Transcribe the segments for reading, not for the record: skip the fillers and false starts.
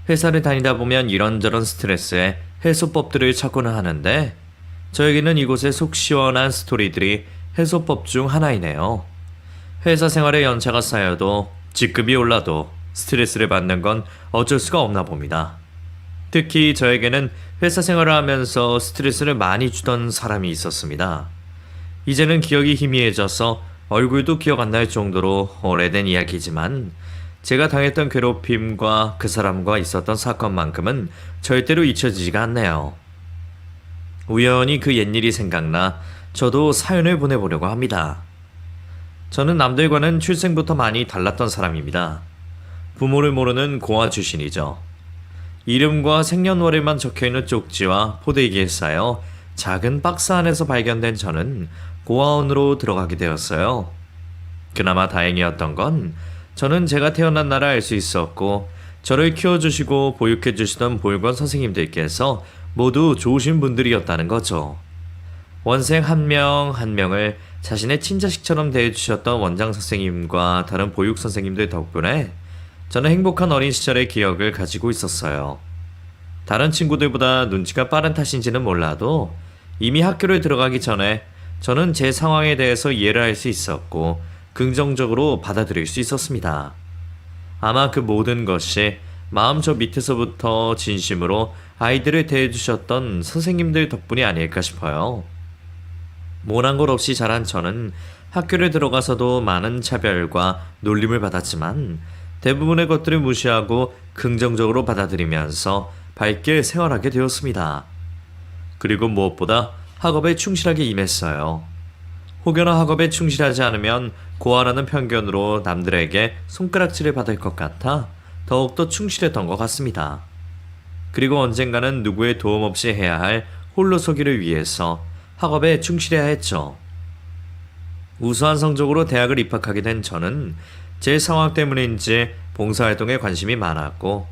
회사를 다니다 보면 이런저런 스트레스에 해소법들을 찾고는 하는데 저에게는 이곳의 속 시원한 스토리들이 해소법 중 하나이네요. 회사 생활에 연차가 쌓여도 직급이 올라도 스트레스를 받는 건 어쩔 수가 없나 봅니다. 특히 저에게는 회사 생활을 하면서 스트레스를 많이 주던 사람이 있었습니다. 이제는 기억이 희미해져서 얼굴도 기억 안 날 정도로 오래된 이야기지만 제가 당했던 괴롭힘과 그 사람과 있었던 사건만큼은 절대로 잊혀지지가 않네요. 우연히 그 옛일이 생각나 저도 사연을 보내보려고 합니다. 저는 남들과는 출생부터 많이 달랐던 사람입니다. 부모를 모르는 고아 출신이죠. 이름과 생년월일만 적혀있는 쪽지와 포대기에 쌓여 작은 박스 안에서 발견된 저는 고아원으로 들어가게 되었어요. 그나마 다행이었던 건 저는 제가 태어난 날을 알 수 있었고 저를 키워주시고 보육해주시던 보육원 선생님들께서 모두 좋으신 분들이었다는 거죠. 원생 한 명 한 명을 자신의 친자식처럼 대해주셨던 원장 선생님과 다른 보육 선생님들 덕분에 저는 행복한 어린 시절의 기억을 가지고 있었어요. 다른 친구들보다 눈치가 빠른 탓인지는 몰라도 이미 학교를 들어가기 전에 저는 제 상황에 대해서 이해를 할 수 있었고 긍정적으로 받아들일 수 있었습니다. 아마 그 모든 것이 마음 저 밑에서부터 진심으로 아이들을 대해주셨던 선생님들 덕분이 아닐까 싶어요. 모난 것 없이 자란 저는 학교를 들어가서도 많은 차별과 놀림을 받았지만 대부분의 것들을 무시하고 긍정적으로 받아들이면서 밝게 생활하게 되었습니다. 그리고 무엇보다 학업에 충실하게 임했어요. 혹여나 학업에 충실하지 않으면 고아라는 편견으로 남들에게 손가락질을 받을 것 같아 더욱더 충실했던 것 같습니다. 그리고 언젠가는 누구의 도움 없이 해야 할 홀로서기를 위해서 학업에 충실해야 했죠. 우수한 성적으로 대학을 입학하게 된 저는 제 상황 때문인지 봉사활동에 관심이 많았고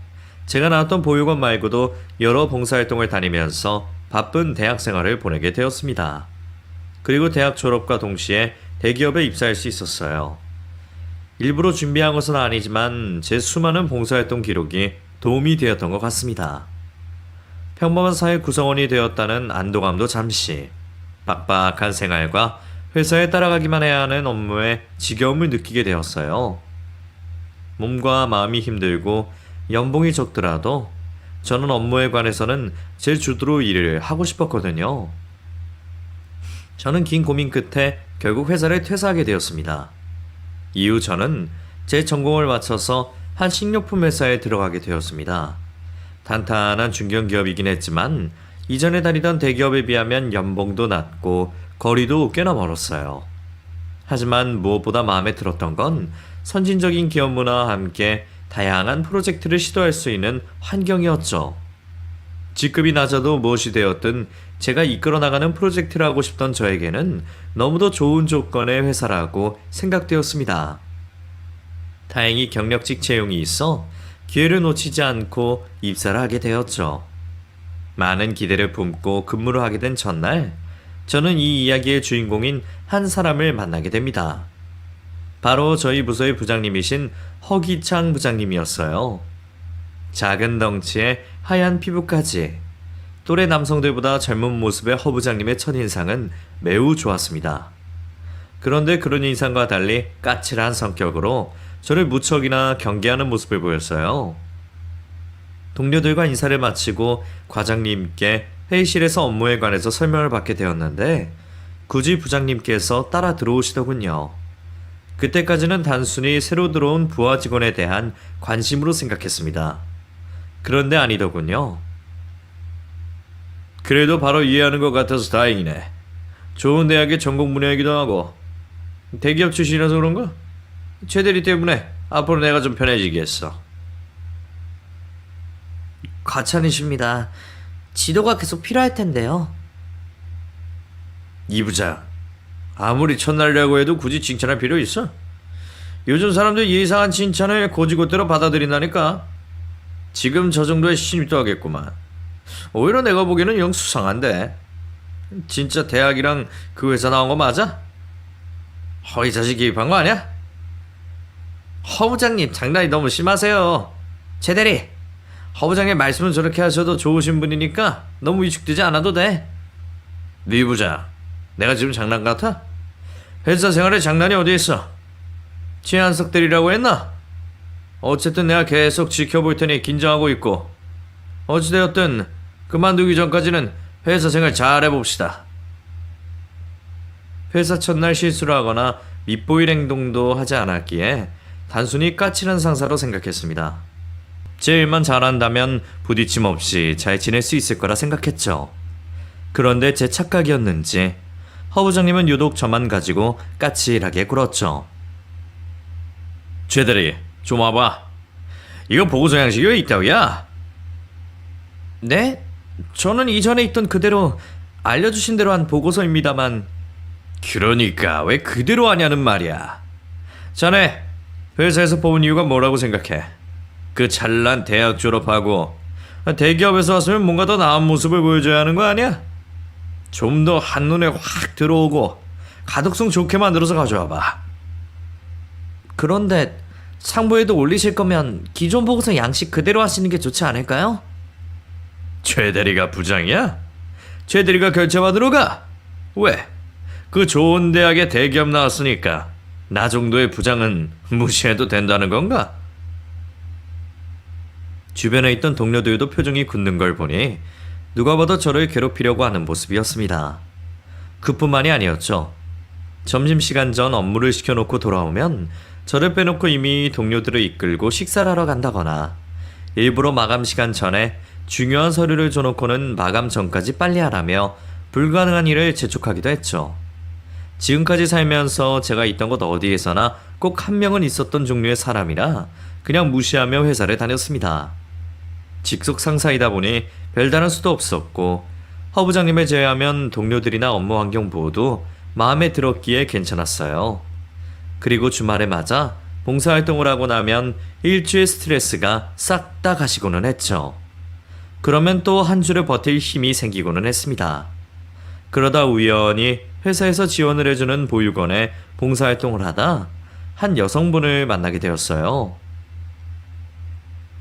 제가 나왔던 보육원 말고도 여러 봉사활동을 다니면서 바쁜 대학 생활을 보내게 되었습니다. 그리고 대학 졸업과 동시에 대기업에 입사할 수 있었어요. 일부러 준비한 것은 아니지만 제 수많은 봉사활동 기록이 도움이 되었던 것 같습니다. 평범한 사회 구성원이 되었다는 안도감도 잠시, 빡빡한 생활과 회사에 따라가기만 해야 하는 업무에 지겨움을 느끼게 되었어요. 몸과 마음이 힘들고 연봉이 적더라도 저는 업무에 관해서는 제 주도로 일을 하고 싶었거든요. 저는 긴 고민 끝에 결국 회사를 퇴사하게 되었습니다. 이후 저는 제 전공을 마쳐서 한 식료품 회사에 들어가게 되었습니다. 탄탄한 중견기업이긴 했지만 이전에 다니던 대기업에 비하면 연봉도 낮고 거리도 꽤나 멀었어요. 하지만 무엇보다 마음에 들었던 건 선진적인 기업 문화와 함께 다양한 프로젝트를 시도할 수 있는 환경이었죠. 직급이 낮아도 무엇이 되었든 제가 이끌어 나가는 프로젝트를 하고 싶던 저에게는 너무도 좋은 조건의 회사라고 생각되었습니다. 다행히 경력직 채용이 있어 기회를 놓치지 않고 입사를 하게 되었죠. 많은 기대를 품고 근무를 하게 된 전날, 저는 이 이야기의 주인공인 한 사람을 만나게 됩니다. 바로 저희 부서의 부장님이신 허기창 부장님이었어요. 작은 덩치에 하얀 피부까지 또래 남성들보다 젊은 모습의 허 부장님의 첫인상은 매우 좋았습니다. 그런데 그런 인상과 달리 까칠한 성격으로 저를 무척이나 경계하는 모습을 보였어요. 동료들과 인사를 마치고 과장님께 회의실에서 업무에 관해서 설명을 받게 되었는데 굳이 부장님께서 따라 들어오시더군요. 그때까지는 단순히 새로 들어온 부하 직원에 대한 관심으로 생각했습니다. 그런데 아니더군요. 그래도 바로 이해하는 것 같아서 다행이네. 좋은 대학의 전공 분야이기도 하고 대기업 출신이라서 그런가? 최대리 때문에 앞으로 내가 좀 편해지겠어. 과찬이십니다. 지도가 계속 필요할 텐데요. 이 부장, 아무리 첫날이라고 해도 굳이 칭찬할 필요 있어? 요즘 사람들 예상한 칭찬을 고지고대로 받아들인다니까. 지금 저 정도의 신입도 하겠구만. 오히려 내가 보기에는 영 수상한데. 진짜 대학이랑 그 회사 나온 거 맞아? 이 자식 기입한 거 아니야? 허 부장님 장난이 너무 심하세요. 최대리, 허 부장의 말씀은 저렇게 하셔도 좋으신 분이니까 너무 위축되지 않아도 돼. 네 부장, 내가 지금 장난 같아? 회사 생활에 장난이 어디 있어? 최한석 대리라고 했나? 어쨌든 내가 계속 지켜볼 테니 긴장하고 있고, 어찌되었든 그만두기 전까지는 회사 생활 잘 해봅시다. 회사 첫날 실수를 하거나 밉보일 행동도 하지 않았기에 단순히 까칠한 상사로 생각했습니다. 제 일만 잘한다면 부딪힘 없이 잘 지낼 수 있을 거라 생각했죠. 그런데 제 착각이었는지 허 부장님은 유독 저만 가지고 까칠하게 굴었죠. 최대리, 좀 와봐. 이거 보고서 양식이 왜 있다고야? 네? 저는 이전에 있던 그대로 알려주신 대로 한 보고서입니다만. 그러니까 왜 그대로 하냐는 말이야. 자네 회사에서 뽑은 이유가 뭐라고 생각해? 그 잘난 대학 졸업하고 대기업에서 왔으면 뭔가 더 나은 모습을 보여줘야 하는 거 아니야? 좀 더 한눈에 확 들어오고 가독성 좋게 만들어서 가져와봐. 그런데 상부에도 올리실 거면 기존 보고서 양식 그대로 하시는 게 좋지 않을까요? 최 대리가 부장이야? 최 대리가 결제받으러 가? 왜? 그 좋은 대학에 대기업 나왔으니까 나 정도의 부장은 무시해도 된다는 건가? 주변에 있던 동료들도 표정이 굳는 걸 보니 누가 봐도 저를 괴롭히려고 하는 모습이었습니다. 그뿐만이 아니었죠. 점심시간 전 업무를 시켜놓고 돌아오면 저를 빼놓고 이미 동료들을 이끌고 식사를 하러 간다거나 일부러 마감 시간 전에 중요한 서류를 줘놓고는 마감 전까지 빨리 하라며 불가능한 일을 재촉하기도 했죠. 지금까지 살면서 제가 있던 곳 어디에서나 꼭 한 명은 있었던 종류의 사람이라 그냥 무시하며 회사를 다녔습니다. 직속 상사이다 보니 별다른 수도 없었고 허 부장님을 제외하면 동료들이나 업무 환경 모두 마음에 들었기에 괜찮았어요. 그리고 주말에 맞아 봉사활동을 하고 나면 일주의 스트레스가 싹 다 가시고는 했죠. 그러면 또 한 주를 버틸 힘이 생기고는 했습니다. 그러다 우연히 회사에서 지원을 해주는 보육원에 봉사활동을 하다 한 여성분을 만나게 되었어요.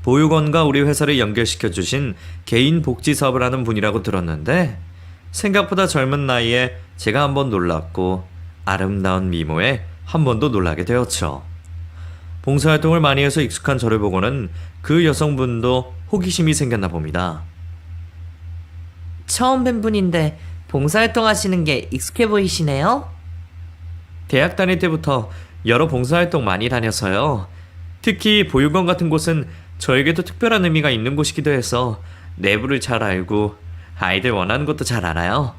보육원과 우리 회사를 연결시켜주신 개인 복지 사업을 하는 분이라고 들었는데 생각보다 젊은 나이에 제가 한번 놀랐고 아름다운 미모에 한 번 더 놀라게 되었죠. 봉사활동을 많이 해서 익숙한 저를 보고는 그 여성분도 호기심이 생겼나 봅니다. 처음 뵌 분인데 봉사활동 하시는 게 익숙해 보이시네요? 대학 다닐 때부터 여러 봉사활동 많이 다녀서요. 특히 보육원 같은 곳은 저에게도 특별한 의미가 있는 곳이기도 해서 내부를 잘 알고 아이들 원하는 것도 잘 알아요.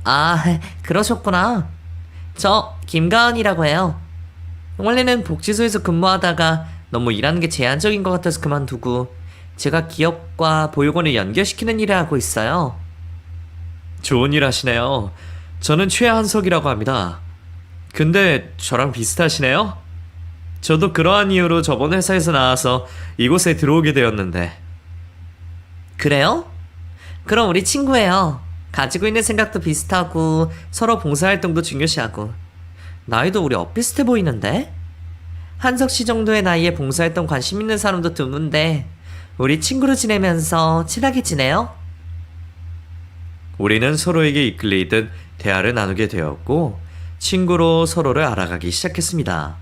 아, 그러셨구나. 저 김가은이라고 해요. 원래는 복지소에서 근무하다가 너무 일하는 게 제한적인 것 같아서 그만두고 제가 기업과 보육원을 연결시키는 일을 하고 있어요. 좋은 일 하시네요. 저는 최한석이라고 합니다. 근데 저랑 비슷하시네요? 저도 그러한 이유로 저번 회사에서 나와서 이곳에 들어오게 되었는데. 그래요? 그럼 우리 친구예요. 가지고 있는 생각도 비슷하고 서로 봉사활동도 중요시하고 나이도 우리 엇비슷해 보이는데? 한석 씨 정도의 나이에 봉사활동 관심 있는 사람도 드문데 우리 친구로 지내면서 친하게 지내요? 우리는 서로에게 이끌리듯 대화를 나누게 되었고 친구로 서로를 알아가기 시작했습니다.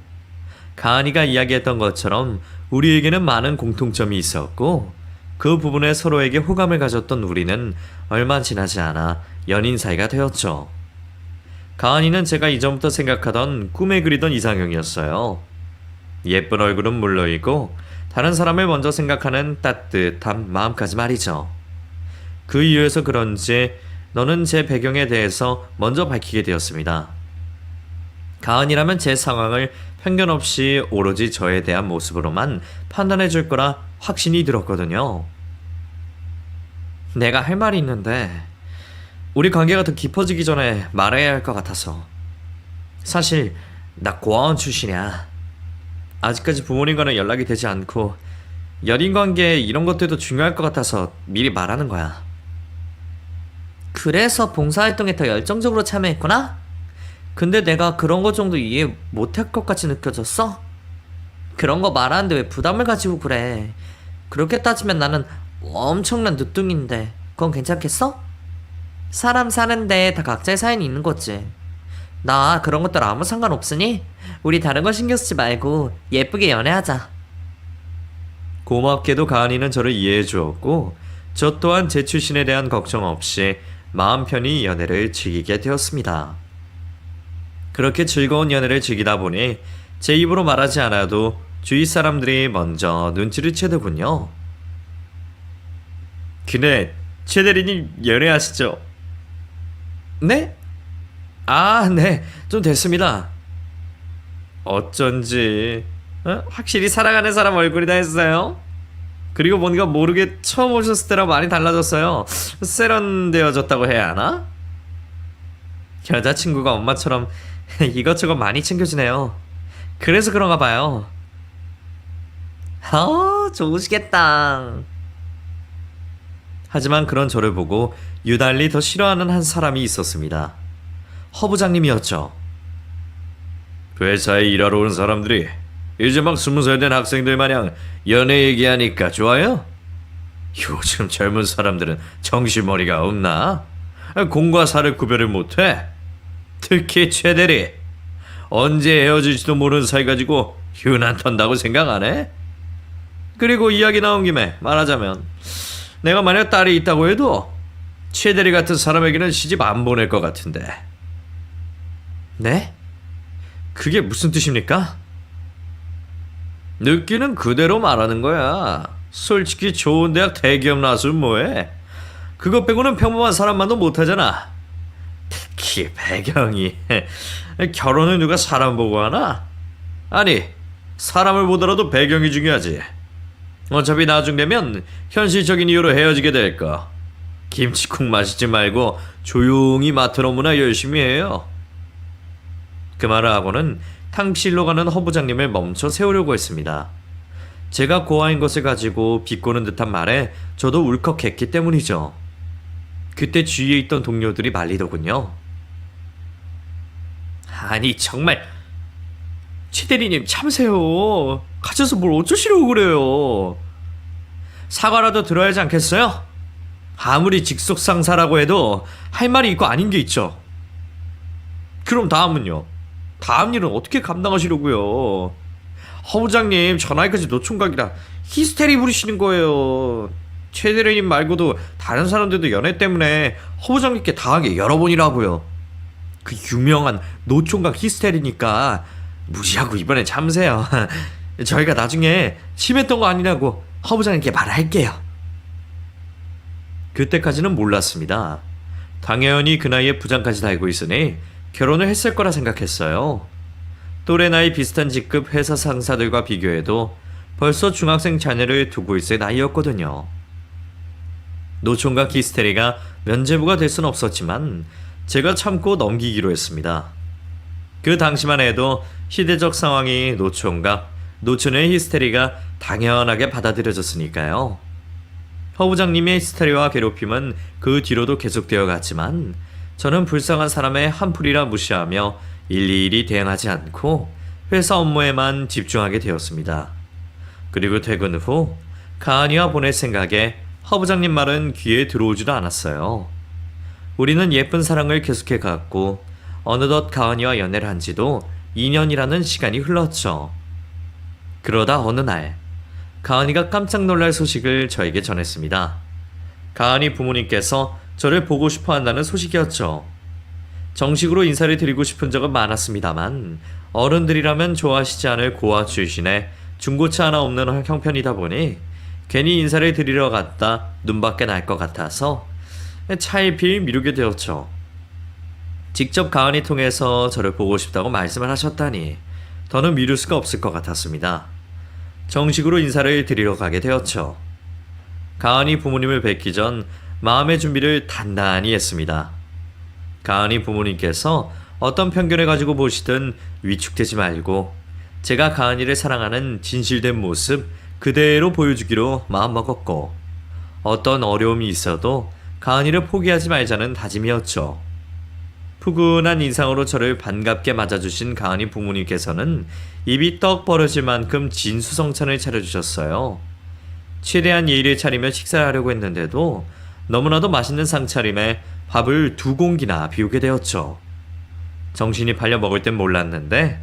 가은이가 이야기했던 것처럼 우리에게는 많은 공통점이 있었고 그 부분에 서로에게 호감을 가졌던 우리는 얼마 지나지 않아 연인 사이가 되었죠. 가은이는 제가 이전부터 생각하던 꿈에 그리던 이상형이었어요. 예쁜 얼굴은 물론이고 다른 사람을 먼저 생각하는 따뜻한 마음까지 말이죠. 그 이유에서 그런지 너는 제 배경에 대해서 먼저 밝히게 되었습니다. 가은이라면 제 상황을 편견 없이 오로지 저에 대한 모습으로만 판단해 줄 거라 확신이 들었거든요. 내가 할 말이 있는데 우리 관계가 더 깊어지기 전에 말해야 할 것 같아서. 사실 나 고아원 출신이야. 아직까지 부모님과는 연락이 되지 않고 연인 관계 이런 것들도 중요할 것 같아서 미리 말하는 거야. 그래서 봉사활동에 더 열정적으로 참여했구나? 근데 내가 그런 거 정도 이해 못할 것 같이 느껴졌어? 그런 거 말하는데 왜 부담을 가지고 그래? 그렇게 따지면 나는 엄청난 늦둥인데 그건 괜찮겠어? 사람 사는데 다 각자의 사연이 있는 거지. 나 그런 것들 아무 상관없으니 우리 다른 거 신경 쓰지 말고 예쁘게 연애하자. 고맙게도 가은이는 저를 이해해 주었고 저 또한 제 출신에 대한 걱정 없이 마음 편히 연애를 즐기게 되었습니다. 그렇게 즐거운 연애를 즐기다 보니 제 입으로 말하지 않아도 주위 사람들이 먼저 눈치를 채더군요. 근데 최 대리님 연애하시죠? 네? 아, 네. 좀 됐습니다. 어쩐지 확실히 사랑하는 사람 얼굴이다 했어요. 그리고 뭔가 모르게 처음 오셨을 때랑 많이 달라졌어요. 세련되어졌다고 해야 하나? 여자친구가 엄마처럼 이것저것 많이 챙겨주네요. 그래서 그런가 봐요. 좋으시겠다. 하지만 그런 저를 보고 유달리 더 싫어하는 한 사람이 있었습니다. 허 부장님이었죠. 회사에 일하러 온 사람들이 이제 막 20살 된 학생들 마냥 연애 얘기하니까 좋아요? 요즘 젊은 사람들은 정신머리가 없나? 공과 사를 구별을 못해? 특히 최 대리, 언제 헤어질지도 모르는 사이 가지고 유난 턴다고 생각 안 해? 그리고 이야기 나온 김에 말하자면 내가 만약 딸이 있다고 해도 최 대리 같은 사람에게는 시집 안 보낼 것 같은데. 네? 그게 무슨 뜻입니까? 느끼는 그대로 말하는 거야. 솔직히 좋은 대학 대기업 나왔으면 뭐해? 그것 빼고는 평범한 사람만도 못하잖아. 특히 배경이 결혼은 누가 사람 보고 하나? 아니, 사람을 보더라도 배경이 중요하지. 어차피 나중 되면 현실적인 이유로 헤어지게 될 거. 김치국 마시지 말고 조용히 마트 업무나 열심히 해요. 그 말을 하고는 탕실로 가는 허 부장님을 멈춰 세우려고 했습니다. 제가 고아인 것을 가지고 비꼬는 듯한 말에 저도 울컥했기 때문이죠. 그때 주위에 있던 동료들이 말리더군요. 아니 정말 최 대리님 참으세요. 가셔서 뭘 어쩌시려고 그래요. 사과라도 들어야 하지 않겠어요? 아무리 직속 상사라고 해도 할 말이 있고 아닌 게 있죠. 그럼 다음은요? 다음 일은 어떻게 감당하시려고요? 허 부장님 전화기까지 노총각이라 히스테리 부리시는 거예요. 최 대리님 말고도 다른 사람들도 연애 때문에 허 부장님께 당한 게 여러 번이라고요. 그 유명한 노총각 히스테리니까 무시하고 이번엔 참으세요. 저희가 나중에 심했던 거 아니라고 허 부장님께 말할게요. 그때까지는 몰랐습니다. 당연히 그 나이에 부장까지 달고 있으니 결혼을 했을 거라 생각했어요. 또래 나이 비슷한 직급 회사 상사들과 비교해도 벌써 중학생 자녀를 두고 있을 나이였거든요. 노총각 히스테리가 면죄부가 될 순 없었지만 제가 참고 넘기기로 했습니다. 그 당시만 해도 시대적 상황이 노총각, 노처녀의 히스테리가 당연하게 받아들여졌으니까요. 허 부장님의 히스테리와 괴롭힘은 그 뒤로도 계속되어 갔지만 저는 불쌍한 사람의 한풀이라 무시하며 일일이 대응하지 않고 회사 업무에만 집중하게 되었습니다. 그리고 퇴근 후 가은이와 보낼 생각에 허 부장님 말은 귀에 들어오지도 않았어요. 우리는 예쁜 사랑을 계속해 갔고 어느덧 가은이와 연애를 한 지도 2년이라는 시간이 흘렀죠. 그러다 어느 날 가은이가 깜짝 놀랄 소식을 저에게 전했습니다. 가은이 부모님께서 저를 보고 싶어 한다는 소식이었죠. 정식으로 인사를 드리고 싶은 적은 많았습니다만 어른들이라면 좋아하시지 않을 고아 출신에 중고차 하나 없는 형편이다 보니 괜히 인사를 드리러 갔다 눈밖에 날 것 같아서 차일피일 미루게 되었죠. 직접 가은이 통해서 저를 보고 싶다고 말씀을 하셨다니 더는 미룰 수가 없을 것 같았습니다. 정식으로 인사를 드리러 가게 되었죠. 가은이 부모님을 뵙기 전 마음의 준비를 단단히 했습니다. 가은이 부모님께서 어떤 편견을 가지고 보시든 위축되지 말고 제가 가은이를 사랑하는 진실된 모습 그대로 보여주기로 마음먹었고 어떤 어려움이 있어도 가은이를 포기하지 말자는 다짐이었죠. 푸근한 인상으로 저를 반갑게 맞아주신 가은이 부모님께서는 입이 떡 벌어질 만큼 진수성찬을 차려주셨어요. 최대한 예의를 차리며 식사를 하려고 했는데도 너무나도 맛있는 상차림에 밥을 2공기나 비우게 되었죠. 정신이 팔려 먹을 땐 몰랐는데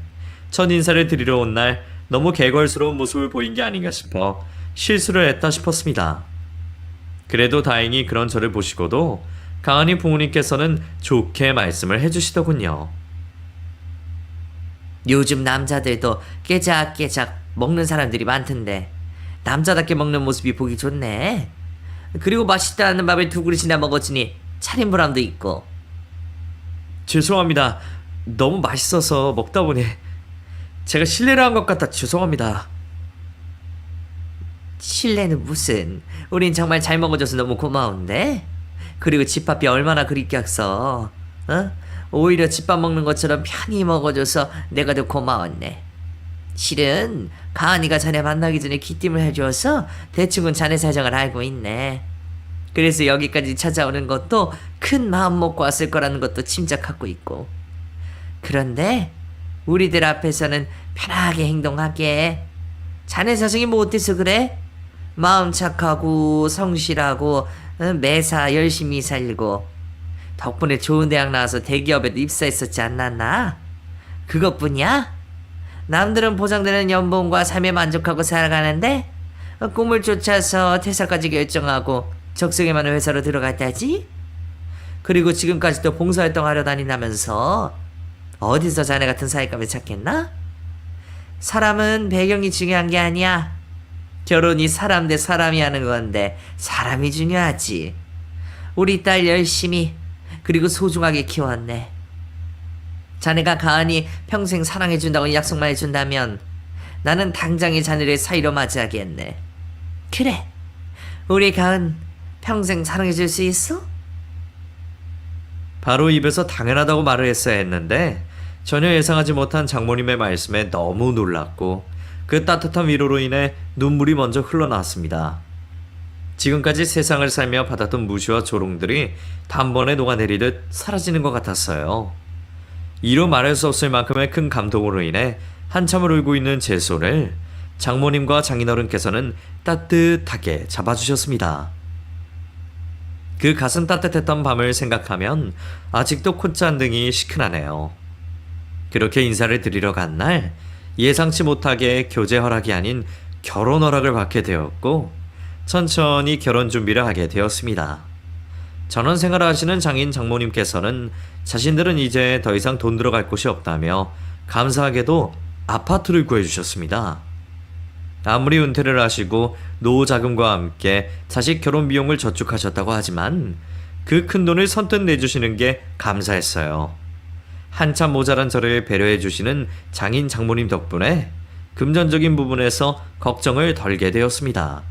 첫 인사를 드리러 온 날 너무 개걸스러운 모습을 보인 게 아닌가 싶어 실수를 했다 싶었습니다. 그래도 다행히 그런 저를 보시고도 강한이 부모님께서는 좋게 말씀을 해주시더군요. 요즘 남자들도 깨작깨작 먹는 사람들이 많던데 남자답게 먹는 모습이 보기 좋네. 그리고 맛있다는 밥을 2그릇이나 먹었으니 차림보람도 있고. 죄송합니다. 너무 맛있어서 먹다 보니 제가 실례를 한 것 같아 죄송합니다. 실례는 무슨. 우린 정말 잘 먹어줘서 너무 고마운데. 그리고 집밥이 얼마나 그립겠어. 어? 오히려 집밥 먹는 것처럼 편히 먹어줘서 내가 더 고마웠네. 실은 가은이가 자네 만나기 전에 귀띔을 해줘서 대충은 자네 사정을 알고 있네. 그래서 여기까지 찾아오는 것도 큰 마음 먹고 왔을 거라는 것도 짐작하고 있고. 그런데 우리들 앞에서는 편하게 행동하게. 자네 사정이 뭐 어때서 그래? 마음 착하고 성실하고 매사 열심히 살고 덕분에 좋은 대학 나와서 대기업에도 입사했었지 않았나? 그것뿐이야? 남들은 보장되는 연봉과 삶에 만족하고 살아가는데 꿈을 쫓아서 퇴사까지 결정하고 적성에 맞는 회사로 들어갔다지? 그리고 지금까지도 봉사활동하러 다닌다면서 어디서 자네 같은 사회감을 찾겠나? 사람은 배경이 중요한 게 아니야. 결혼이 사람 대 사람이 하는 건데 사람이 중요하지. 우리 딸 열심히 그리고 소중하게 키웠네. 자네가 가은이 평생 사랑해준다고 약속만 해준다면 나는 당장에 자네를 사이로 맞이하겠네. 그래, 우리 가은 평생 사랑해줄 수 있어? 바로 입에서 당연하다고 말을 했어야 했는데 전혀 예상하지 못한 장모님의 말씀에 너무 놀랐고 그 따뜻한 위로로 인해 눈물이 먼저 흘러나왔습니다. 지금까지 세상을 살며 받았던 무시와 조롱들이 단번에 녹아내리듯 사라지는 것 같았어요. 이루 말할 수 없을 만큼의 큰 감동으로 인해 한참을 울고 있는 제 손을 장모님과 장인어른께서는 따뜻하게 잡아주셨습니다. 그 가슴 따뜻했던 밤을 생각하면 아직도 콧잔등이 시큰하네요. 그렇게 인사를 드리러 간 날 예상치 못하게 교제 허락이 아닌 결혼 허락을 받게 되었고 천천히 결혼 준비를 하게 되었습니다. 전원 생활을 하시는 장인 장모님께서는 자신들은 이제 더 이상 돈 들어갈 곳이 없다며 감사하게도 아파트를 구해주셨습니다. 아무리 은퇴를 하시고 노후 자금과 함께 자식 결혼 비용을 저축하셨다고 하지만 그 큰 돈을 선뜻 내주시는 게 감사했어요. 한참 모자란 저를 배려해 주시는 장인 장모님 덕분에 금전적인 부분에서 걱정을 덜게 되었습니다.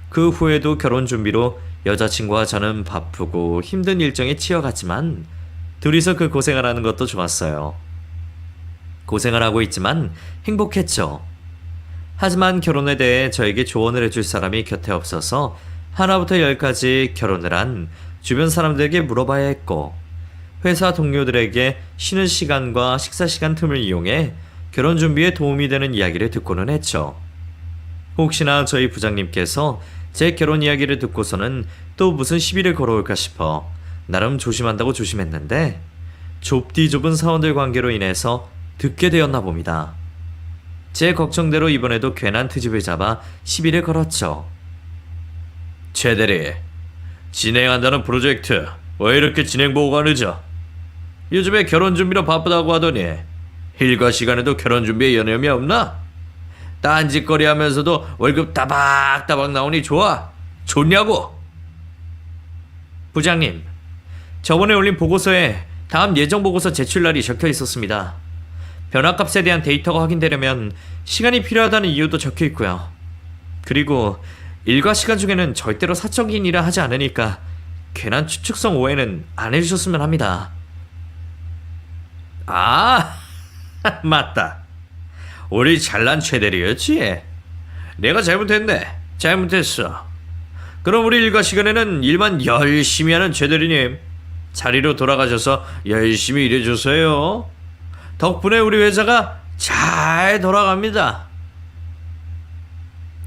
그 후에도 결혼 준비로 여자친구와 저는 바쁘고 힘든 일정에 치여갔지만 둘이서 그 고생을 하는 것도 좋았어요. 고생을 하고 있지만 행복했죠. 하지만 결혼에 대해 저에게 조언을 해줄 사람이 곁에 없어서 하나부터 열까지 결혼을 한 주변 사람들에게 물어봐야 했고 회사 동료들에게 쉬는 시간과 식사 시간 틈을 이용해 결혼 준비에 도움이 되는 이야기를 듣고는 했죠. 혹시나 저희 부장님께서 제 결혼 이야기를 듣고서는 또 무슨 시비를 걸어올까 싶어 나름 조심한다고 조심했는데 좁디 좁은 사원들 관계로 인해서 듣게 되었나 봅니다. 제 걱정대로 이번에도 괜한 트집을 잡아 시비를 걸었죠. 최 대리, 진행한다는 프로젝트 왜 이렇게 진행 보고가 늦어? 요즘에 결혼 준비로 바쁘다고 하더니 일과 시간에도 결혼 준비에 여념이 없나? 딴짓거리 하면서도 월급 따박따박 나오니 좋아? 좋냐고? 부장님, 저번에 올린 보고서에 다음 예정 보고서 제출날이 적혀 있었습니다. 변화값에 대한 데이터가 확인되려면 시간이 필요하다는 이유도 적혀 있고요. 그리고 일과 시간 중에는 절대로 사적인 일을 하지 않으니까 괜한 추측성 오해는 안 해주셨으면 합니다. 아, 맞다. 우리 잘난 최대리였지? 내가 잘못했네. 잘못했어. 그럼 우리 일과 시간에는 일만 열심히 하는 최대리님 자리로 돌아가셔서 열심히 일해주세요. 덕분에 우리 회사가 잘 돌아갑니다.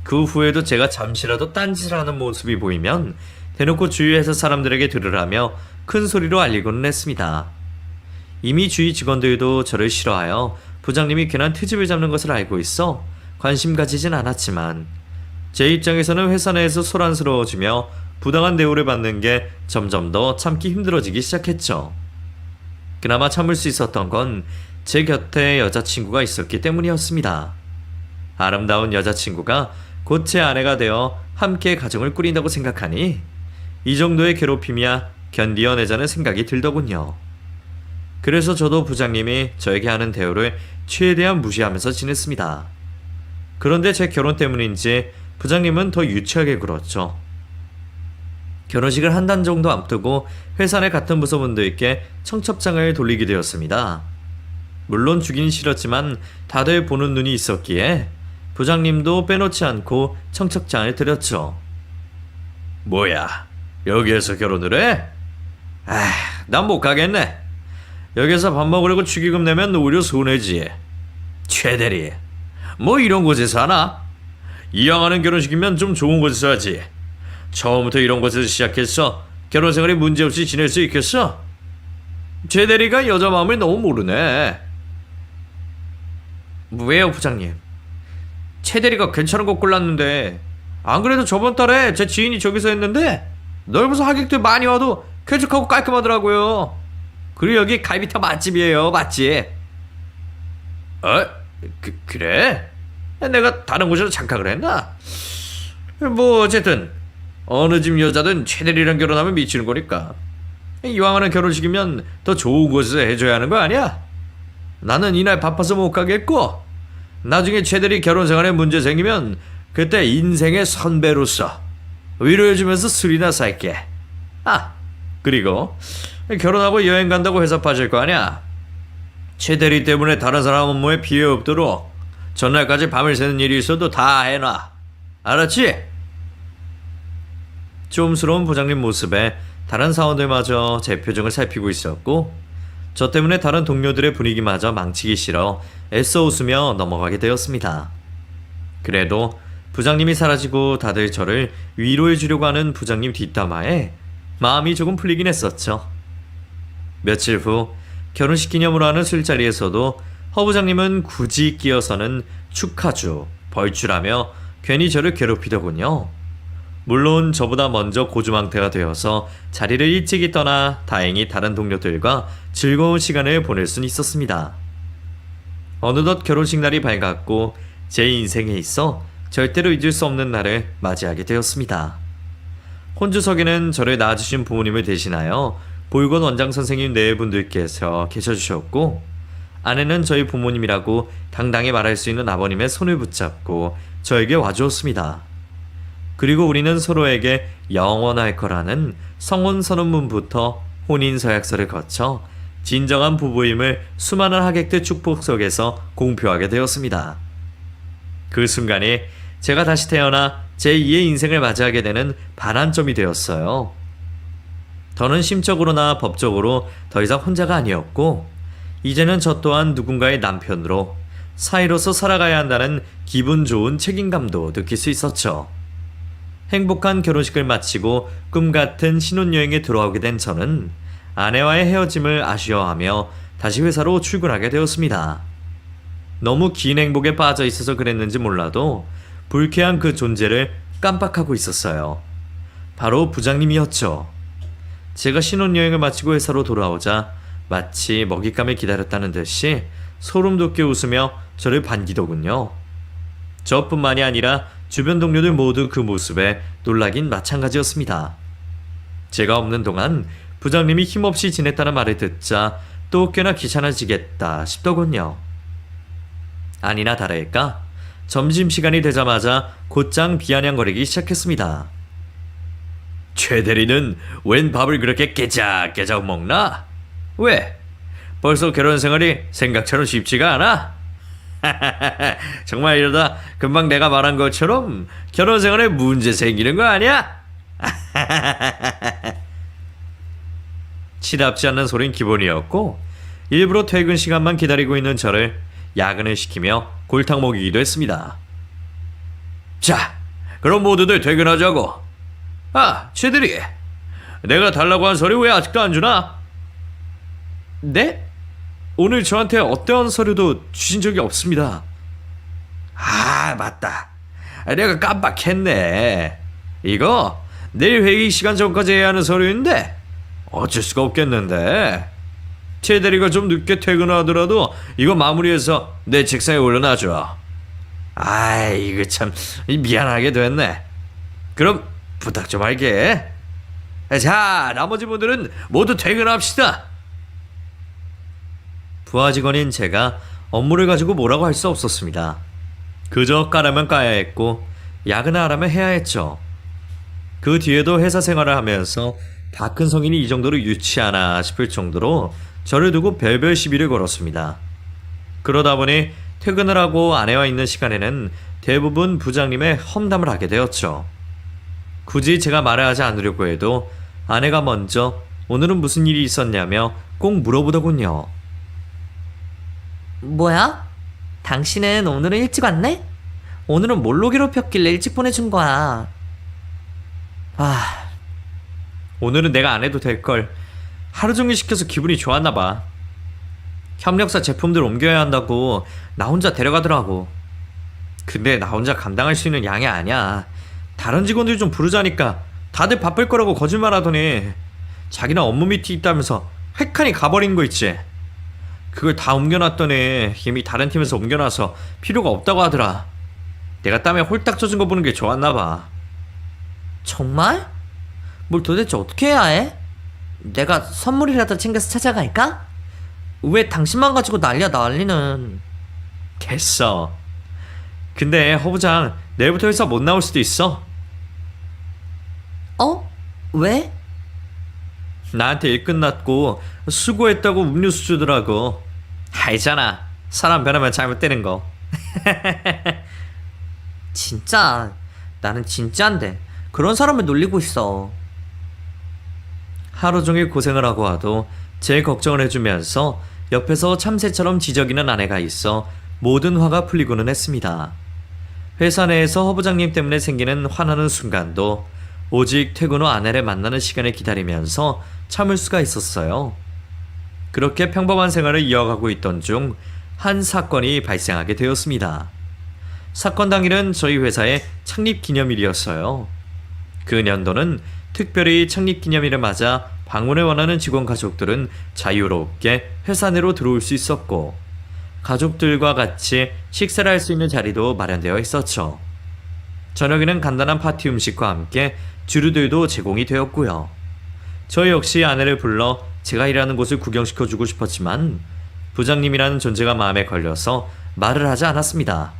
그 후에도 제가 잠시라도 딴짓을 하는 모습이 보이면 대놓고 주위 회사 사람들에게 들으라며 큰 소리로 알리고는 했습니다. 이미 주위 직원들도 저를 싫어하여 부장님이 괜한 트집을 잡는 것을 알고 있어 관심 가지진 않았지만 제 입장에서는 회사 내에서 소란스러워지며 부당한 대우를 받는 게 점점 더 참기 힘들어지기 시작했죠. 그나마 참을 수 있었던 건 제 곁에 여자친구가 있었기 때문이었습니다. 아름다운 여자친구가 곧 제 아내가 되어 함께 가정을 꾸린다고 생각하니 이 정도의 괴롭힘이야 견디어내자는 생각이 들더군요. 그래서 저도 부장님이 저에게 하는 대우를 최대한 무시하면서 지냈습니다. 그런데 제 결혼 때문인지 부장님은 더 유치하게 굴었죠. 결혼식을 한 달 정도 앞두고 회사 내 같은 부서분들께 청첩장을 돌리게 되었습니다. 물론 주긴 싫었지만 다들 보는 눈이 있었기에 부장님도 빼놓지 않고 청첩장을 드렸죠. 뭐야, 여기에서 결혼을 해? 난 못 가겠네. 여기서 밥 먹으려고 축의금 내면 오히려 손해지. 최대리, 뭐 이런 곳에서 하나? 이왕 하는 결혼식이면 좀 좋은 곳에서 하지. 처음부터 이런 곳에서 시작해서 결혼 생활이 문제없이 지낼 수 있겠어? 최대리가 여자 마음을 너무 모르네. 왜요, 부장님? 최대리가 괜찮은 거 골랐는데 안 그래도 저번 달에 제 지인이 저기서 했는데 넓어서 하객들 많이 와도 쾌적하고 깔끔하더라고요. 그리고 여기 갈비탕 맛집이에요, 맛집. 그래? 내가 다른 곳에서 착각을 했나? 뭐 어쨌든 어느 집 여자든 최대리랑 결혼하면 미치는 거니까 이왕 하는 결혼식이면 더 좋은 곳에서 해줘야 하는 거 아니야? 나는 이날 바빠서 못 가겠고 나중에 최대리 결혼 생활에 문제 생기면 그때 인생의 선배로서 위로해주면서 술이나 살게. 그리고 결혼하고 여행 간다고 회사 빠질 거 아니야? 최대리 때문에 다른 사람 업무에 피해 없도록 전날까지 밤을 새는 일이 있어도 다 해놔. 알았지? 좀스러운 부장님 모습에 다른 사원들마저 제 표정을 살피고 있었고 저 때문에 다른 동료들의 분위기마저 망치기 싫어 애써 웃으며 넘어가게 되었습니다. 그래도 부장님이 사라지고 다들 저를 위로해 주려고 하는 부장님 뒷담화에 마음이 조금 풀리긴 했었죠. 며칠 후 결혼식 기념으로 하는 술자리에서도 허 부장님은 굳이 끼어서는 축하주, 벌주라며 괜히 저를 괴롭히더군요. 물론 저보다 먼저 고주망태가 되어서 자리를 일찍이 떠나 다행히 다른 동료들과 즐거운 시간을 보낼 수는 있었습니다. 어느덧 결혼식 날이 밝았고 제 인생에 있어 절대로 잊을 수 없는 날을 맞이하게 되었습니다. 혼주석에는 저를 낳아주신 부모님을 대신하여 보육원 원장 선생님 네 분들께서 계셔주셨고 아내는 저희 부모님이라고 당당히 말할 수 있는 아버님의 손을 붙잡고 저에게 와주었습니다. 그리고 우리는 서로에게 영원할 거라는 성혼 선언문부터 혼인 서약서를 거쳐 진정한 부부임을 수많은 하객들 축복석에서 공표하게 되었습니다. 그 순간이 제가 다시 태어나 제2의 인생을 맞이하게 되는 반환점이 되었어요. 저는 심적으로나 법적으로 더 이상 혼자가 아니었고 이제는 저 또한 누군가의 남편으로 사이로서 살아가야 한다는 기분 좋은 책임감도 느낄 수 있었죠. 행복한 결혼식을 마치고 꿈같은 신혼여행에 돌아오게 된 저는 아내와의 헤어짐을 아쉬워하며 다시 회사로 출근하게 되었습니다. 너무 긴 행복에 빠져 있어서 그랬는지 몰라도 불쾌한 그 존재를 깜빡하고 있었어요. 바로 부장님이었죠. 제가 신혼여행을 마치고 회사로 돌아오자 마치 먹잇감을 기다렸다는 듯이 소름 돋게 웃으며 저를 반기더군요. 저뿐만이 아니라 주변 동료들 모두 그 모습에 놀라긴 마찬가지였습니다. 제가 없는 동안 부장님이 힘없이 지냈다는 말을 듣자 또 꽤나 귀찮아지겠다 싶더군요. 아니나 다를까 점심시간이 되자마자 곧장 비아냥거리기 시작했습니다. 최 대리는 웬 밥을 그렇게 깨작깨작 먹나? 왜? 벌써 결혼 생활이 생각처럼 쉽지가 않아? 정말 이러다 금방 내가 말한 것처럼 결혼 생활에 문제 생기는 거 아니야? 치답지 않는 소린 기본이었고 일부러 퇴근 시간만 기다리고 있는 저를 야근을 시키며 골탕 먹이기도 했습니다. 자, 그럼 모두들 퇴근하자고. 아, 최대리. 내가 달라고 한 서류 왜 아직도 안 주나? 네? 오늘 저한테 어떠한 서류도 주신 적이 없습니다. 아, 맞다. 내가 깜빡했네. 이거 내일 회의 시간 전까지 해야 하는 서류인데 어쩔 수가 없겠는데. 최대리가 좀 늦게 퇴근하더라도 이거 마무리해서 내 책상에 올려놔줘. 아이, 이거 참 미안하게 됐네. 그럼 부탁 좀 할게. 자, 나머지 분들은 모두 퇴근합시다. 부하 직원인 제가 업무를 가지고 뭐라고 할 수 없었습니다. 그저 까라면 까야 했고 야근하라면 해야 했죠. 그 뒤에도 회사 생활을 하면서 다 큰 성인이 이 정도로 유치하나 싶을 정도로 저를 두고 별별 시비를 걸었습니다. 그러다 보니 퇴근을 하고 아내와 있는 시간에는 대부분 부장님의 험담을 하게 되었죠. 굳이 제가 말을 하지 않으려고 해도 아내가 먼저 오늘은 무슨 일이 있었냐며 꼭 물어보더군요. 뭐야? 당신은 오늘은 일찍 왔네? 오늘은 뭘로 괴롭혔길래 일찍 보내준 거야? 아, 오늘은 내가 안 해도 될걸. 하루 종일 시켜서 기분이 좋았나 봐. 협력사 제품들 옮겨야 한다고 나 혼자 데려가더라고. 근데 나 혼자 감당할 수 있는 양이 아니야. 다른 직원들 좀 부르자니까 다들 바쁠 거라고 거짓말 하더니 자기는 업무 미팅 있다면서 획하니 가버린 거 있지. 그걸 다 옮겨놨더니 이미 다른 팀에서 옮겨놔서 필요가 없다고 하더라. 내가 땀에 홀딱 젖은 거 보는 게 좋았나 봐. 정말? 뭘 도대체 어떻게 해야 해? 내가 선물이라도 챙겨서 찾아갈까? 왜 당신만 가지고 난리야 난리는. 됐어. 근데 허 부장 내일부터 회사 못 나올 수도 있어. 어? 왜? 나한테 일 끝났고 수고했다고 음료수 주더라고. 알잖아, 사람 변하면 잘못되는 거. 진짜 나는 진짜인데 그런 사람을 놀리고 있어. 하루 종일 고생을 하고 와도 제 걱정을 해주면서 옆에서 참새처럼 지저귀는 아내가 있어 모든 화가 풀리고는 했습니다. 회사 내에서 허 부장님 때문에 생기는 화나는 순간도 오직 퇴근 후 아내를 만나는 시간을 기다리면서 참을 수가 있었어요. 그렇게 평범한 생활을 이어가고 있던 중 한 사건이 발생하게 되었습니다. 사건 당일은 저희 회사의 창립 기념일이었어요. 그 년도는 특별히 창립 기념일을 맞아 방문을 원하는 직원 가족들은 자유롭게 회사 내로 들어올 수 있었고 가족들과 같이 식사를 할 수 있는 자리도 마련되어 있었죠. 저녁에는 간단한 파티 음식과 함께 주류들도 제공이 되었고요. 저 역시 아내를 불러 제가 일하는 곳을 구경시켜주고 싶었지만 부장님이라는 존재가 마음에 걸려서 말을 하지 않았습니다.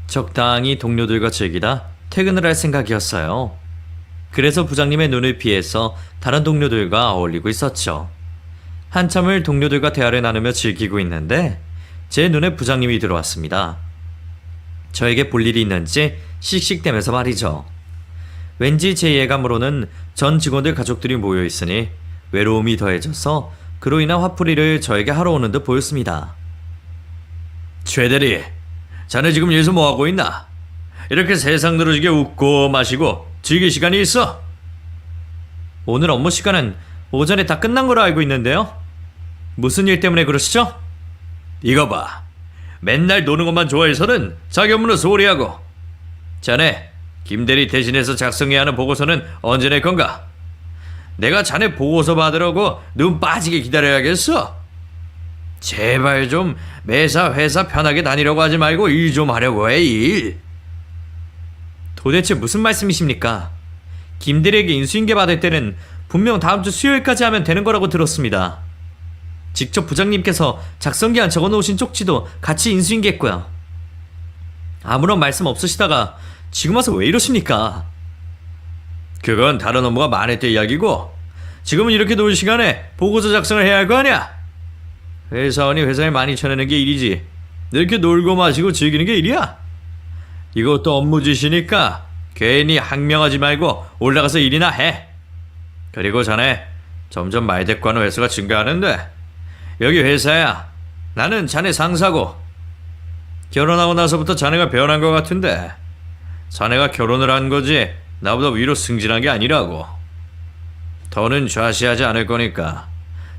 적당히 동료들과 즐기다 퇴근을 할 생각이었어요. 그래서 부장님의 눈을 피해서 다른 동료들과 어울리고 있었죠. 한참을 동료들과 대화를 나누며 즐기고 있는데 제 눈에 부장님이 들어왔습니다. 저에게 볼 일이 있는지 씩씩대면서 말이죠. 왠지 제 예감으로는 전 직원들 가족들이 모여 있으니 외로움이 더해져서 그로 인한 화풀이를 저에게 하러 오는 듯 보였습니다. 최대리, 자네 지금 여기서 뭐하고 있나? 이렇게 세상 늘어지게 웃고 마시고 즐길 시간이 있어? 오늘 업무 시간은 오전에 다 끝난 걸로 알고 있는데요. 무슨 일 때문에 그러시죠? 이거 봐. 맨날 노는 것만 좋아해서는 자기 업무는 소홀히 하고. 자네, 김대리 대신해서 작성해야 하는 보고서는 언제 낼 건가? 내가 자네 보고서 받으려고 눈 빠지게 기다려야겠어? 제발 좀 매사 회사 편하게 다니려고 하지 말고 일 좀 하려고 해, 일. 도대체 무슨 말씀이십니까? 김대리에게 인수인계 받을 때는 분명 다음 주 수요일까지 하면 되는 거라고 들었습니다. 직접 부장님께서 작성기한 적어놓으신 쪽지도 같이 인수인계했고요. 아무런 말씀 없으시다가 지금 와서 왜 이러십니까? 그건 다른 업무가 많을 때 이야기고 지금은 이렇게 놀 시간에 보고서 작성을 해야 할 거 아니야? 회사원이 회사에 많이 쳐내는 게 일이지 이렇게 놀고 마시고 즐기는 게 일이야? 이것도 업무짓이니까 괜히 항명하지 말고 올라가서 일이나 해. 그리고 자네 점점 말대꾸하는 횟수가 증가하는데 여기 회사야. 나는 자네 상사고 결혼하고 나서부터 자네가 변한 것 같은데 자네가 결혼을 한 거지 나보다 위로 승진한 게 아니라고. 더는 좌시하지 않을 거니까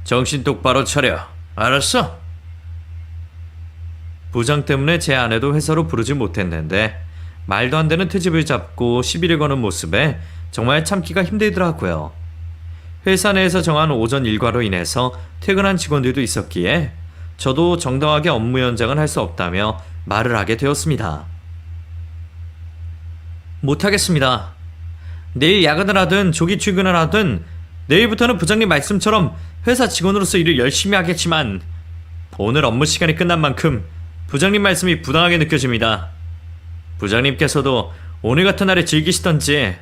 정신 똑바로 차려. 알았어? 부장 때문에 제 아내도 회사로 부르지 못했는데 말도 안 되는 트집을 잡고 시비를 거는 모습에 정말 참기가 힘들더라고요. 회사 내에서 정한 오전 일과로 인해서 퇴근한 직원들도 있었기에 저도 정당하게 업무 연장은 할 수 없다며 말을 하게 되었습니다. 못하겠습니다. 내일 야근을 하든 조기 출근을 하든 내일부터는 부장님 말씀처럼 회사 직원으로서 일을 열심히 하겠지만 오늘 업무 시간이 끝난 만큼 부장님 말씀이 부당하게 느껴집니다. 부장님께서도 오늘 같은 날에 즐기시던지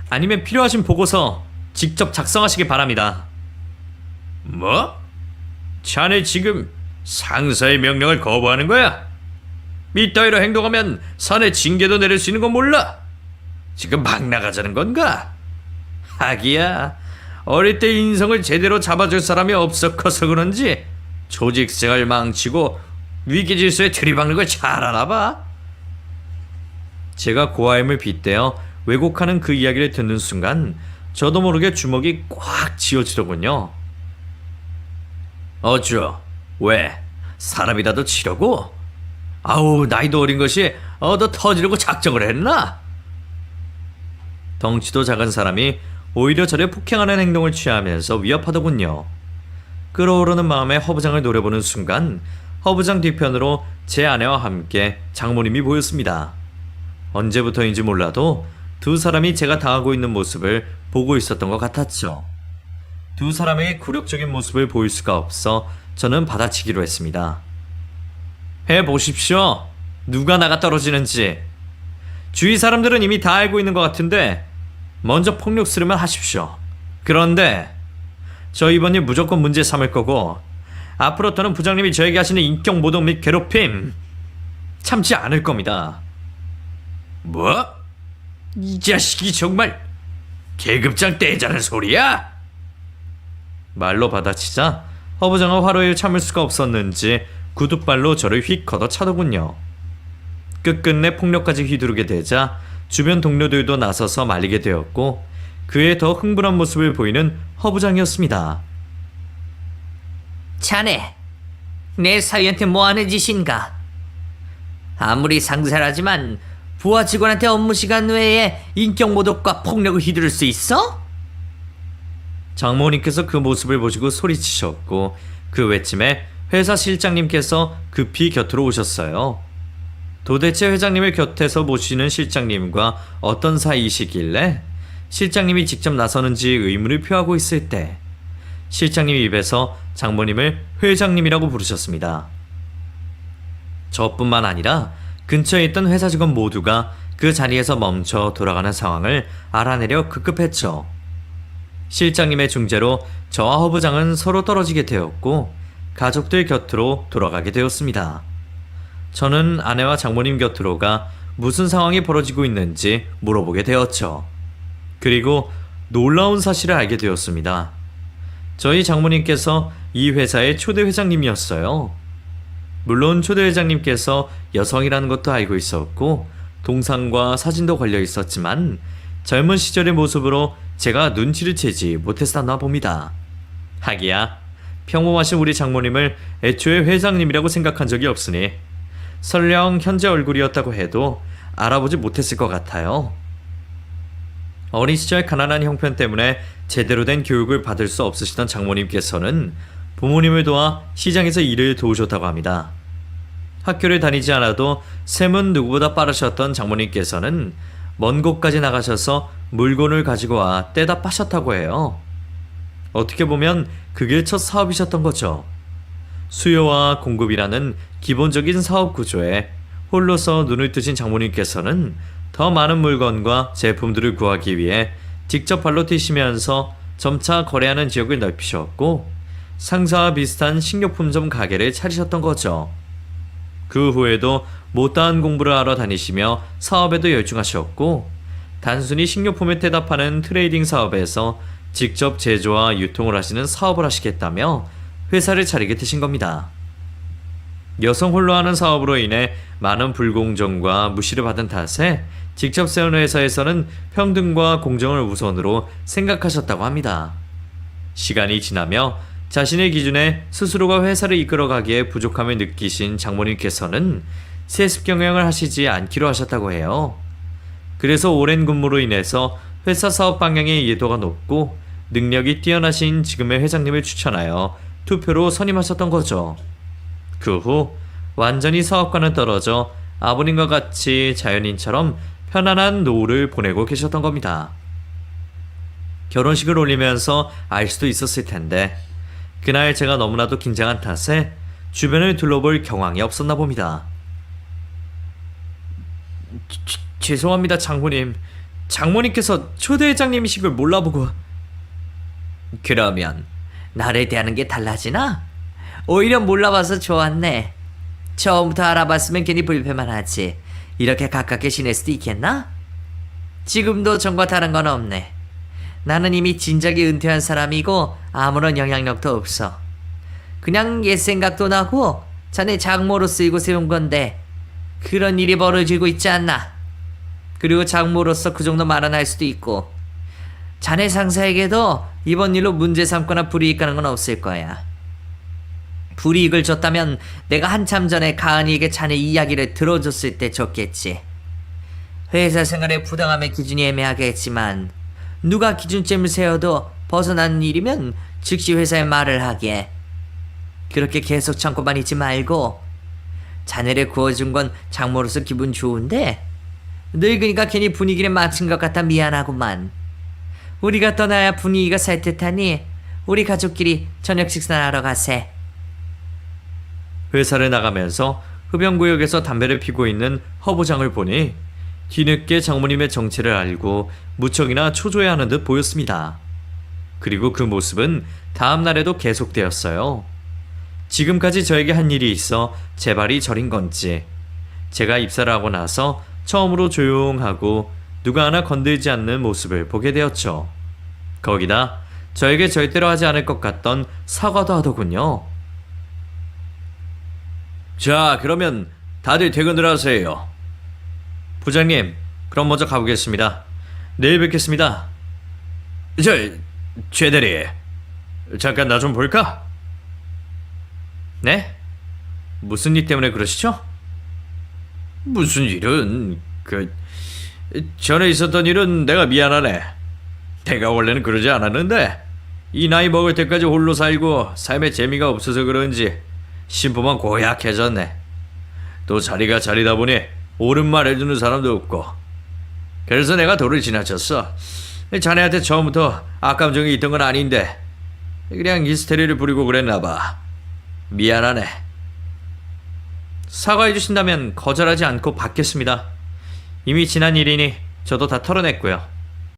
아니면 필요하신 보고서 직접 작성하시기 바랍니다. 뭐? 자네 지금 상사의 명령을 거부하는 거야? 이따위로 행동하면 사내 징계도 내릴 수 있는 건 몰라? 지금 막 나가자는 건가? 하기야 어릴 때 인성을 제대로 잡아줄 사람이 없어 커서 그런지 조직생활 망치고 위기질서에 들이박는 걸 잘 알아봐. 제가 고아임을 빗대어 왜곡하는 그 이야기를 듣는 순간 저도 모르게 주먹이 꽉 쥐어지더군요. 어쭈? 왜? 사람이라도 치려고? 아우 나이도 어린 것이 얻어 터지려고 작정을 했나? 덩치도 작은 사람이 오히려 저를 폭행하는 행동을 취하면서 위협하더군요. 끓어오르는 마음에 허부장을 노려보는 순간 허부장 뒤편으로 제 아내와 함께 장모님이 보였습니다. 언제부터인지 몰라도 두 사람이 제가 당하고 있는 모습을 보고 있었던 것 같았죠. 두 사람의 굴욕적인 모습을 보일 수가 없어 저는 받아치기로 했습니다. 해보십시오. 누가 나가 떨어지는지. 주위 사람들은 이미 다 알고 있는 것 같은데 먼저 폭력 쓰려면 하십시오. 그런데 저 이번 일 무조건 문제 삼을 거고 앞으로부터는 부장님이 저에게 하시는 인격 모독 및 괴롭힘 참지 않을 겁니다. 뭐? 이 자식이 정말 계급장 떼자는 소리야? 말로 받아치자 허부장은 화로에 참을 수가 없었는지 구두발로 저를 휙 걷어차더군요. 끝끝내 폭력까지 휘두르게 되자 주변 동료들도 나서서 말리게 되었고 그에 더 흥분한 모습을 보이는 허부장이었습니다. 자네, 내 사위한테 뭐하는 짓인가? 아무리 상사라지만 부하 직원한테 업무 시간 외에 인격 모독과 폭력을 휘두를 수 있어? 장모님께서 그 모습을 보시고 소리치셨고 그 외침에 회사 실장님께서 급히 곁으로 오셨어요. 도대체 회장님을 곁에서 모시는 실장님과 어떤 사이이시길래 실장님이 직접 나서는지 의문을 표하고 있을 때 실장님 입에서 장모님을 회장님이라고 부르셨습니다. 저뿐만 아니라 근처에 있던 회사 직원 모두가 그 자리에서 멈춰 돌아가는 상황을 알아내려 급급했죠. 실장님의 중재로 저와 허부장은 서로 떨어지게 되었고 가족들 곁으로 돌아가게 되었습니다. 저는 아내와 장모님 곁으로 가 무슨 상황이 벌어지고 있는지 물어보게 되었죠. 그리고 놀라운 사실을 알게 되었습니다. 저희 장모님께서 이 회사의 초대 회장님이었어요. 물론 초대 회장님께서 여성이라는 것도 알고 있었고 동상과 사진도 걸려 있었지만 젊은 시절의 모습으로 제가 눈치를 채지 못했었나 봅니다. 하기야 평범하신 우리 장모님을 애초에 회장님이라고 생각한 적이 없으니 설령 현재 얼굴이었다고 해도 알아보지 못했을 것 같아요. 어린 시절 가난한 형편 때문에 제대로 된 교육을 받을 수 없으시던 장모님께서는 부모님을 도와 시장에서 일을 도우셨다고 합니다. 학교를 다니지 않아도 셈은 누구보다 빠르셨던 장모님께서는 먼 곳까지 나가셔서 물건을 가지고 와 떼다 파셨다고 해요. 어떻게 보면 그게 첫 사업이셨던 거죠. 수요와 공급이라는 기본적인 사업 구조에 홀로서 눈을 뜨신 장모님께서는 더 많은 물건과 제품들을 구하기 위해 직접 발로 뛰시면서 점차 거래하는 지역을 넓히셨고 상사와 비슷한 식료품점 가게를 차리셨던 거죠. 그 후에도 못다한 공부를 하러 다니시며 사업에도 열중하셨고 단순히 식료품에 대답하는 트레이딩 사업에서 직접 제조와 유통을 하시는 사업을 하시겠다며 회사를 차리게 되신 겁니다. 여성 홀로 하는 사업으로 인해 많은 불공정과 무시를 받은 탓에 직접 세운 회사에서는 평등과 공정을 우선으로 생각하셨다고 합니다. 시간이 지나며 자신의 기준에 스스로가 회사를 이끌어가기에 부족함을 느끼신 장모님께서는 세습 경영을 하시지 않기로 하셨다고 해요. 그래서 오랜 근무로 인해서 회사 사업 방향의 이해도가 높고 능력이 뛰어나신 지금의 회장님을 추천하여 투표로 선임하셨던 거죠. 그 후 완전히 사업과는 떨어져 아버님과 같이 자연인처럼 편안한 노후를 보내고 계셨던 겁니다. 결혼식을 올리면서 알 수도 있었을 텐데 그날 제가 너무나도 긴장한 탓에 주변을 둘러볼 경황이 없었나 봅니다. 죄송합니다, 장모님. 장모님께서 초대회장님이신 걸 몰라보고. 그러면 나를 대하는 게 달라지나? 오히려 몰라봐서 좋았네. 처음부터 알아봤으면 괜히 불편만 하지. 이렇게 가깝게 지낼 수도 있겠나? 지금도 전과 다른 건 없네. 나는 이미 진작에 은퇴한 사람이고 아무런 영향력도 없어. 그냥 옛 생각도 나고 자네 장모로 쓰이고 세운 건데 그런 일이 벌어지고 있지 않나? 그리고 장모로서 그 정도 말은 할 수도 있고 자네 상사에게도 이번 일로 문제 삼거나 불이익 가는 건 없을 거야. 불이익을 줬다면 내가 한참 전에 가은이에게 자네 이야기를 들어줬을 때 줬겠지. 회사 생활의 부당함의 기준이 애매하게 했지만 누가 기준점을 세워도 벗어나는 일이면 즉시 회사에 말을 하게. 그렇게 계속 참고만 있지 말고 자네를 구워준 건 장모로서 기분 좋은데 늙으니까 괜히 분위기를 망친 것 같아 미안하구만. 우리가 떠나야 분위기가 살 듯하니 우리 가족끼리 저녁 식사나 하러 가세. 회사를 나가면서 흡연구역에서 담배를 피고 있는 허부장을 보니 뒤늦게 장모님의 정체를 알고 무척이나 초조해하는 듯 보였습니다. 그리고 그 모습은 다음 날에도 계속되었어요. 지금까지 저에게 한 일이 있어 제 발이 저린 건지 제가 입사를 하고 나서 처음으로 조용하고 누가 하나 건들지 않는 모습을 보게 되었죠. 거기다 저에게 절대로 하지 않을 것 같던 사과도 하더군요. 자, 그러면 다들 퇴근을 하세요. 부장님, 그럼 먼저 가보겠습니다. 내일 뵙겠습니다. 최 대리, 잠깐 나 좀 볼까? 네? 무슨 일 때문에 그러시죠? 무슨 일은 전에 있었던 일은 내가 미안하네. 내가 원래는 그러지 않았는데 이 나이 먹을 때까지 홀로 살고 삶에 재미가 없어서 그런지 심부만 고약해졌네. 또 자리가 자리다 보니 옳은 말 해주는 사람도 없고 그래서 내가 도를 지나쳤어. 자네한테 처음부터 악감정이 있던 건 아닌데 그냥 히스테리를 부리고 그랬나봐. 미안하네. 사과해 주신다면 거절하지 않고 받겠습니다. 이미 지난 일이니 저도 다 털어냈고요.